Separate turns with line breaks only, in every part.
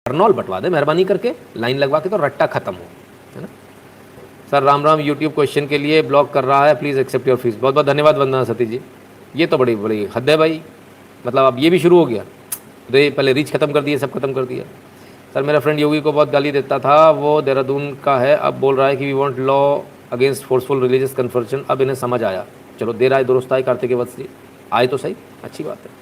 बर्नॉल बंटवा दे मेहरबानी करके, लाइन लगवा के, तो रट्टा खत्म हो, है ना। Sir Ram Ram, YouTube question के लिए ब्लॉक कर रहा है, प्लीज़ एक्सेप्ट योर फीस। बहुत बहुत धन्यवाद वंदना सती जी, ये तो बड़ी बड़ी हद है भाई, मतलब अब ये भी शुरू हो गया। तो ये पहले रीच खत्म कर दिए, सब खत्म कर दिया। सर मेरा फ्रेंड योगी को बहुत गाली देता था, वो देहरादून का है, अब बोल रहा है कि we want law against forceful religious conversion. अब इन्हें समझ आया, चलो देर आए दुरुस्त आए, कार्तिकेय वत्स जी आए तो सही, अच्छी बात है।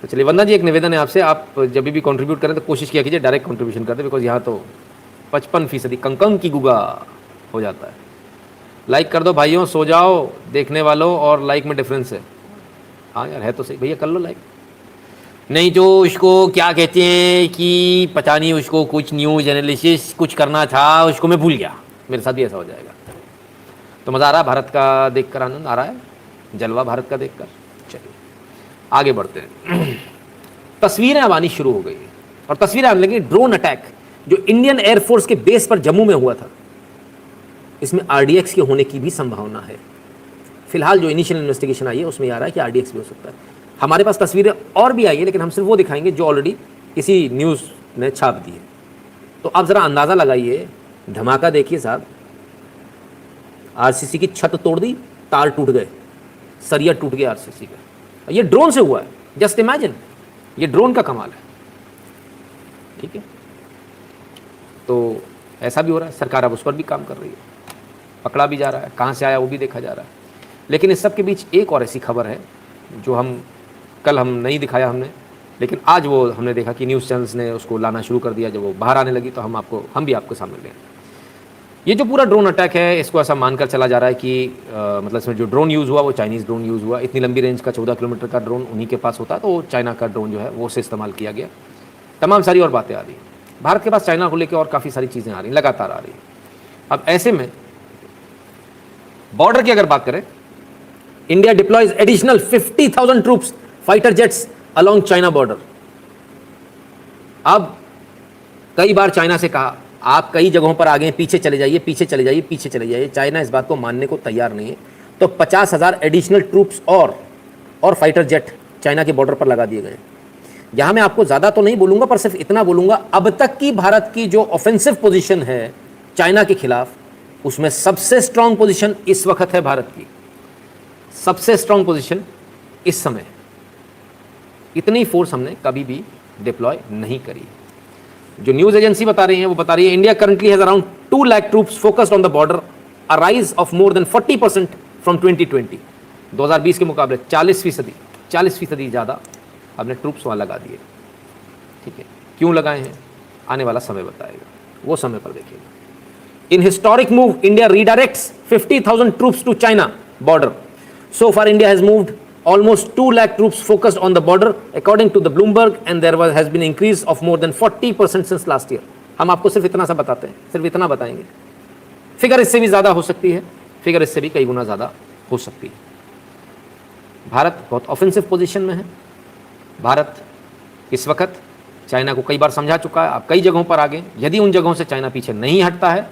तो चलिए वंदना जी, एक निवेदन है आपसे, आप जब भी कंट्रीब्यूट करें तो कोशिश किया कीजिए डायरेक्ट कंट्रीब्यूशन करते, बिकॉज यहाँ तो 55% कंकंग की गुगा हो जाता है। लाइक कर दो भाइयों, सो जाओ देखने वालों, और लाइक में डिफरेंस है। हाँ यार है तो सही भैया, कर लो लाइक। नहीं जो उसको क्या कहते हैं कि पता नहीं, उसको कुछ न्यूज़ एनालिसिस कुछ करना था, उसको मैं भूल गया। मेरे साथ भी ऐसा हो जाएगा। तो मज़ा आ रहा है भारत का देखकर, आनंद आ रहा है, जलवा भारत का देखकर। चलिए आगे बढ़ते हैं। तस्वीरें अब आनी शुरू हो गई हैं, और तस्वीरें आने लगी ड्रोन अटैक जो इंडियन एयरफोर्स के बेस पर जम्मू में हुआ था। इसमें आरडीएक्स के होने की भी संभावना है। फिलहाल जो इनिशियल इन्वेस्टिगेशन आई है उसमें आ रहा है कि आरडीएक्स भी हो सकता है। हमारे पास तस्वीरें और भी आई है, लेकिन हम सिर्फ वो दिखाएंगे जो ऑलरेडी किसी न्यूज़ ने छाप दी है। तो आप ज़रा अंदाज़ा लगाइए, धमाका देखिए साहब, आरसीसी की छत तोड़ दी, तार टूट गए, सरिया टूट गया आरसीसी का। ये ड्रोन से हुआ है, जस्ट इमेजिन, ये ड्रोन का कमाल है। ठीक है, तो ऐसा भी हो रहा है, सरकार अब उस पर भी काम कर रही है, पकड़ा भी जा रहा है, कहाँ से आया वो भी देखा जा रहा है। लेकिन इस सब के बीच एक और ऐसी खबर है जो कल हम नहीं दिखाया हमने, लेकिन आज वो हमने देखा कि न्यूज़ चैनल्स ने उसको लाना शुरू कर दिया। जब वो बाहर आने लगी तो हम भी आपको सामने लें। ये जो पूरा ड्रोन अटैक है, इसको ऐसा मानकर चला जा रहा है कि मतलब इसमें जो ड्रोन यूज़ हुआ वो चाइनीज़ ड्रोन यूज़ हुआ। इतनी लंबी रेंज का 14 किलोमीटर का ड्रोन उन्हीं के पास होता है, तो चाइना का ड्रोन जो है वो से इस्तेमाल किया गया। तमाम सारी और बातें आ रही हैं, भारत के पास चाइना को लेकर और काफ़ी सारी चीज़ें आ रही हैं, लगातार आ रही हैं। अब ऐसे में बॉर्डर की अगर बात करें, India deploys additional 50,000 troops fighter jets along China border. अब कई बार चाइना से कहा आप कई जगहों पर आ गए, पीछे चले जाइए, पीछे चले जाइए, पीछे चले जाइए। चाइना इस बात को मानने को तैयार नहीं है। तो 50,000 एडिशनल ट्रूप्स और फाइटर जेट चाइना के बॉर्डर पर लगा दिए गए। यहां मैं आपको ज़्यादा तो नहीं बोलूंगा, पर सिर्फ इतना बोलूंगा, अब तक की भारत की जो ऑफेंसिव पोजीशन है चाइना के खिलाफ, उसमें सबसे स्ट्रांग पोजीशन इस वक्त है भारत की। सबसे स्ट्रांग पोजीशन इस समय। इतनी फोर्स हमने कभी भी डिप्लॉय नहीं करी। जो न्यूज़ एजेंसी बता रही है वो बता रही है India currently has around 2 lakh troops focused on the border, a rise of more than 40% from 2020। 2020 के मुकाबले 40% ज़्यादा हमने ट्रूप्स वहाँ लगा दिए। ठीक है, क्यों लगाए हैं आने वाला समय बताएगा, वो समय पर देखिएगा। In historic move India redirects 50,000 troops to China border. So far, India has moved almost 2 lakh troops focused on the border, according to the Bloomberg, and there has been increase of more than 40% since last year. हम आपको सिर्फ इतना सा बताते हैं, सिर्फ इतना बताएंगे। फिगर इससे भी ज़्यादा हो सकती है, फिगर इससे भी कई गुना ज़्यादा हो सकती है। भारत बहुत ऑफेंसिव पोजीशन में है। भारत इस वक्त चाइना को कई बार समझा चुका है, आप कई जगहों पर आ गए। यदि उन जगहों से चाइना पीछे नहीं हटता है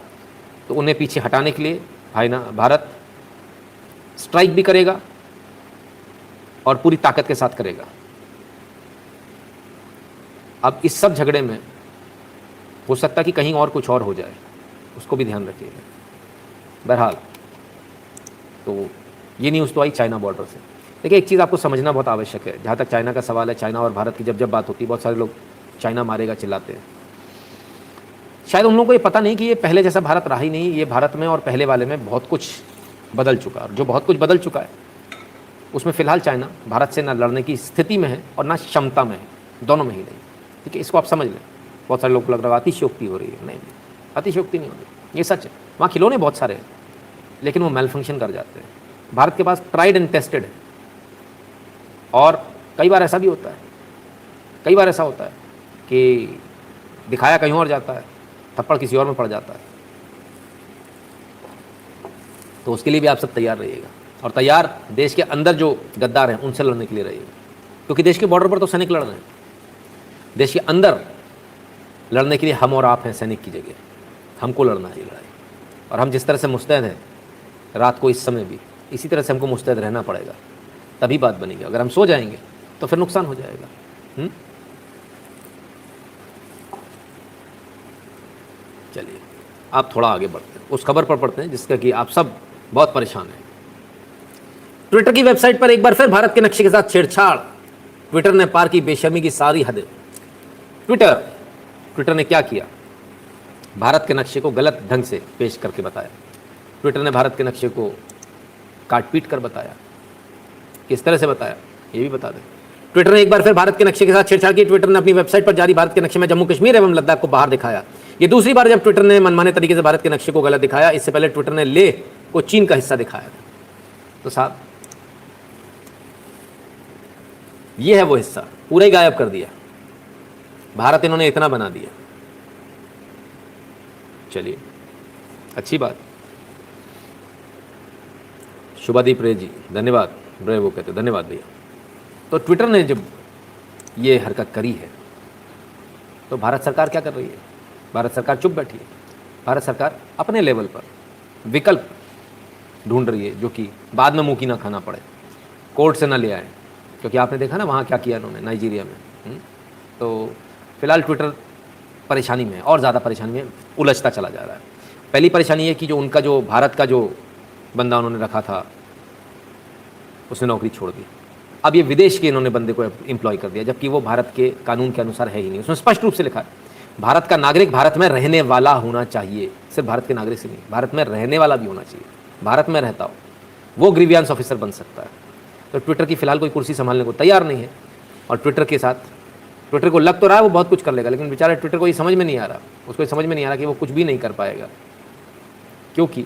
तो उन्हें पीछे हटाने के लिए भारत स्ट्राइक भी करेगा और पूरी ताकत के साथ करेगा। अब इस सब झगड़े में हो सकता है कि कहीं और कुछ और हो जाए, उसको भी ध्यान रखिएगा। बहरहाल तो ये न्यूज़ तो आई चाइना बॉर्डर से। देखिए एक चीज़ आपको समझना बहुत आवश्यक है, जहाँ तक चाइना का सवाल है, चाइना और भारत की जब बात होती है, बहुत सारे लोग चाइना मारेगा चिल्लाते हैं। शायद उन लोगों को ये पता नहीं कि ये पहले जैसा भारत रहा ही नहीं। ये भारत में और पहले वाले में बहुत कुछ बदल चुका है, और जो बहुत कुछ बदल चुका है उसमें फ़िलहाल चाइना भारत से ना लड़ने की स्थिति में है और ना क्षमता में है, दोनों में ही नहीं। ठीक है, इसको आप समझ लें। बहुत सारे लोग को लग रहा है अतिशयोक्ति हो रही है, नहीं, अतिशयोक्ति नहीं हो रही, ये सच है। वहाँ खिलौने बहुत सारे हैं, लेकिन वो मेल फंक्शन कर जाते हैं। भारत के पास ट्राइड एंड टेस्टेड है, और कई बार ऐसा भी होता है, कई बार ऐसा होता है कि दिखाया कहीं और जाता है, थप्पड़ किसी और में पड़ जाता है। तो उसके लिए भी आप सब तैयार रहिएगा, और तैयार देश के अंदर जो गद्दार हैं उनसे लड़ने के लिए रहिएगा, क्योंकि देश के बॉर्डर पर तो सैनिक लड़ रहे हैं। देश के अंदर लड़ने के लिए हम और आप हैं सैनिक की जगह, हमको लड़ना है ये लड़ाई। और हम जिस तरह से मुस्तैद हैं रात को, इस समय भी इसी तरह से हमको मुस्तैद रहना पड़ेगा, तभी बात बनेगी। अगर हम सो जाएंगे तो फिर नुकसान हो जाएगा। आप थोड़ा आगे बढ़ते हैं, उस खबर पर पढ़ते हैं जिसका कि आप सब बहुत परेशान हैं। ट्विटर की वेबसाइट पर एक बार फिर भारत के नक्शे के साथ छेड़छाड़, ट्विटर ने पार की बेशर्मी की सारी हद। ट्विटर ने क्या किया? भारत के नक्शे को गलत ढंग से पेश करके बताया। ट्विटर ने भारत के नक्शे को काट पीट कर बताया। किस तरह से बताया ये भी बता दें। ट्विटर ने एक बार फिर भारत के नक्शे के साथ छेड़छाड़ की। ट्विटर ने अपनी वेबसाइट पर जारी भारत के नक्शे में जम्मू कश्मीर एवं लद्दाख को बाहर दिखाया। ये दूसरी बार जब ट्विटर ने मनमाने तरीके से भारत के नक्शे को गलत दिखाया। इससे पहले ट्विटर ने लेह को चीन का हिस्सा दिखाया था। तो साहब ये है वो हिस्सा, पूरा ही गायब कर दिया। भारत इन्होंने इतना बना दिया। चलिए, अच्छी बात। शुभादीप रे जी धन्यवाद। रे वो कहते धन्यवाद भैया। तो ट्विटर ने जब ये हरकत करी है तो भारत सरकार क्या कर रही है? भारत सरकार चुप बैठी है। भारत सरकार अपने लेवल पर विकल्प ढूंढ रही है जो कि बाद में मुंह की ना खाना पड़े, कोर्ट से ना ले आए। क्योंकि आपने देखा ना वहाँ क्या किया इन्होंने नाइजीरिया में। तो फिलहाल ट्विटर परेशानी में है, और ज़्यादा परेशानी में उलझता चला जा रहा है। पहली परेशानी है कि जो उनका जो भारत का जो बंदा उन्होंने रखा था उसने नौकरी छोड़ दी। अब ये विदेश के इन्होंने बंदे को एम्प्लॉय कर दिया, जबकि वो भारत के कानून के अनुसार है ही नहीं। उसमें स्पष्ट रूप से लिखा है भारत का नागरिक भारत में रहने वाला होना चाहिए। सिर्फ भारत के नागरिक से नहीं, भारत में रहने वाला भी होना चाहिए। भारत में रहता हो वो ग्रीवियंस ऑफिसर बन सकता है। तो ट्विटर की फिलहाल कोई कुर्सी संभालने को तैयार नहीं है। और ट्विटर के साथ ट्विटर को लग तो रहा है वो बहुत कुछ कर लेगा, लेकिन बेचारा ट्विटर को ये समझ में नहीं आ रहा, उसको ये समझ में नहीं आ रहा कि वो कुछ भी नहीं कर पाएगा। क्योंकि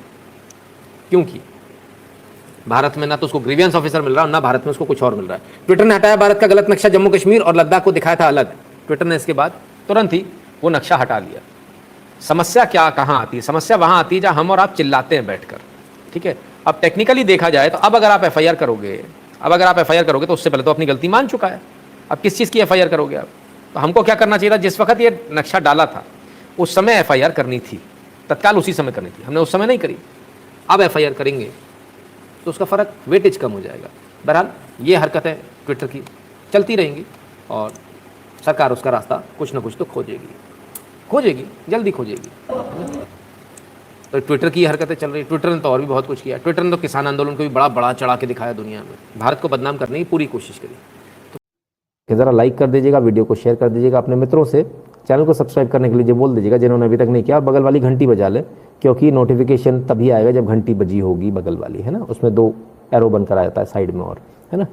भारत में ना तो उसको ग्रीवियंस ऑफिसर मिल रहा है, ना भारत में उसको कुछ और मिल रहा है। ट्विटर ने हटाया भारत का गलत नक्शा, जम्मू कश्मीर और लद्दाख को दिखाया था अलग। ट्विटर ने इसके बाद तुरंत ही वो नक्शा हटा लिया। समस्या क्या कहाँ आती है? समस्या वहाँ आती है जहाँ हम और आप चिल्लाते हैं बैठकर। ठीक है, अब टेक्निकली देखा जाए तो अब अगर आप एफआईआर करोगे तो उससे पहले तो अपनी गलती मान चुका है। अब किस चीज़ की एफआईआर करोगे आप? तो हमको क्या करना चाहिए था? जिस वक्त ये नक्शा डाला था उस समय एफआईआर करनी थी, तत्काल उसी समय करनी थी। हमने उस समय नहीं करी। अब एफआईआर करेंगे तो उसका फ़र्क वेटेज कम हो जाएगा। बहरहाल ये हरकतें ट्विटर की चलती रहेंगी और सरकार उसका रास्ता कुछ ना कुछ तो खोजेगी, जल्दी खोजेगी। तो ट्विटर की हरकतें चल रही। ट्विटर ने तो और भी बहुत कुछ किया। ट्विटर ने तो किसान आंदोलन को भी बड़ा चढ़ा के दिखाया दुनिया में, भारत को बदनाम करने की पूरी कोशिश करी। तो ज़रा लाइक कर दीजिएगा, वीडियो को शेयर कर दीजिएगा अपने मित्रों से, चैनल को सब्सक्राइब करने के लिए बोल दीजिएगा जिन्होंने अभी तक नहीं किया। बगल वाली घंटी बजा लें, क्योंकि नोटिफिकेशन तभी आएगा जब घंटी बजी होगी बगल वाली, है ना। उसमें 2 एरो बनकर आ जाता है साइड में, और है ना।